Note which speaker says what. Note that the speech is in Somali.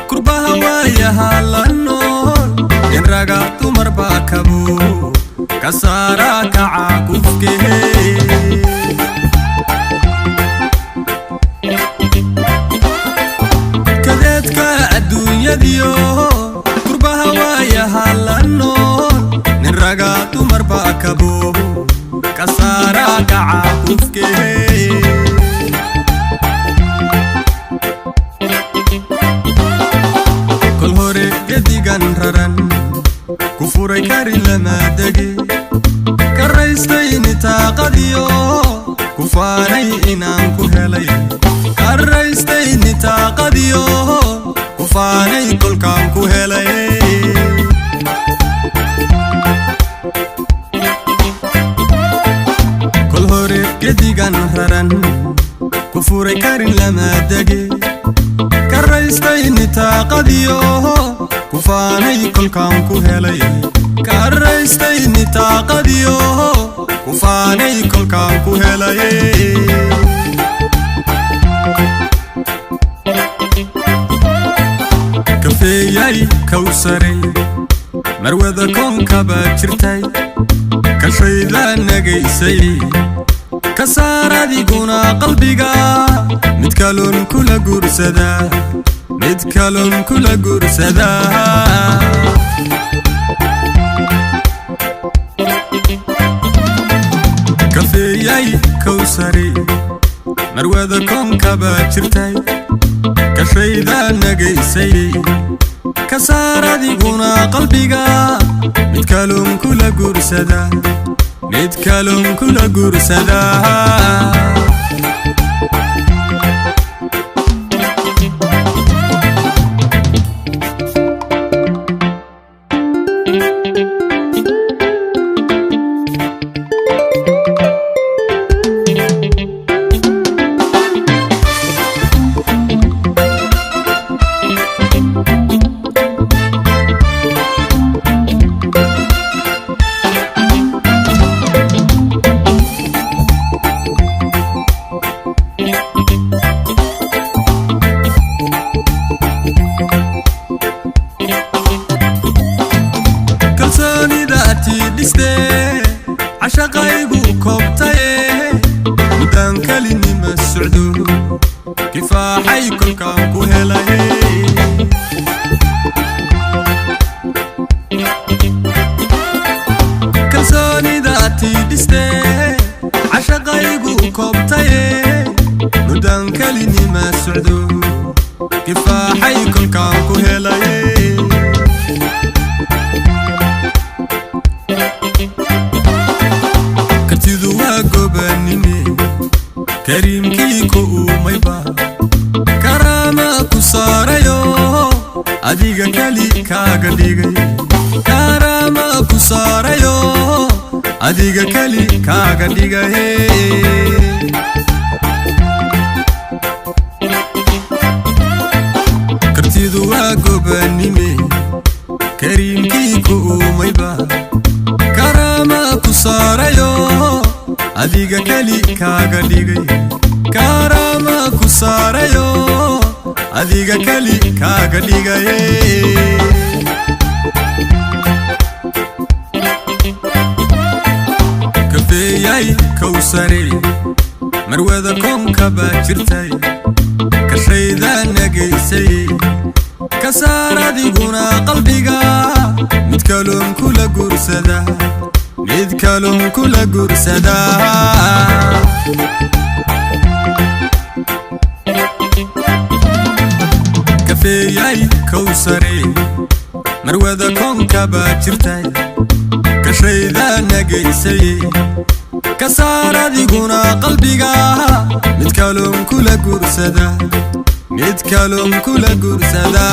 Speaker 1: kurbaha waayaha la nool in ragatu marba kabu kasara kaca kufke kadeedka adduunyadiyo kurbaha waayaha la nool in ragatu marba kabu kasara kaca kufke raran kufuray kari lama dagi karaystayni taaqadiyo kufaanay inaan ku helay karaystayni taaqadiyo kufaanay kolkaan ku helay kol hore gedigan raran kufuray kari lama dagi karaystayni taaqadiyo kufaanay kolkaan ku helay karaystayni taaqadiyo kufaanay kolkaan ku helay kafeeyay kowsare marwada koonka baad jirtay kashayda nagaysay kasaaradyguna qalbiga mid kaloon kula guursada mid kaloon kula guursada kafeeyay kowsare marwada koonka baad jirtay kashayda nagaysay kasaaradyguna qalbiga mid kaloon kula guursada mid kaloon kula guursada عشقايبو كوبتاي ودان كليني مسعدو كفاحي كل كان كوهلاي كلسوني داتي ديستي عشقايبو كوبتاي ودان كليني مسعدو كفاحي كل كان كوهلاي كريمكي كوميبا كرامة كساريو أديغا كالي كاغا ديغي كرامة كساريو أديغا كالي كاغا ديغي كرتيدو واقوبانيمي كريمكي كوميبا كرامة كساريو adiga kali kaaga dhigay karama ku saarayo adiga kali kaaga dhigay kafeeyay kowsare marwada koonka baad jirtay kashayda nagaysay kasaaradyguna qalbiga mid kaloon kula guursada mid kaloon kula guursada kafeeyay kowsare marwada koonka baad jirtay kashayda nagaysay كسار ديقنا قلبك متكلم كل قرصدا متكلم كل قرصدا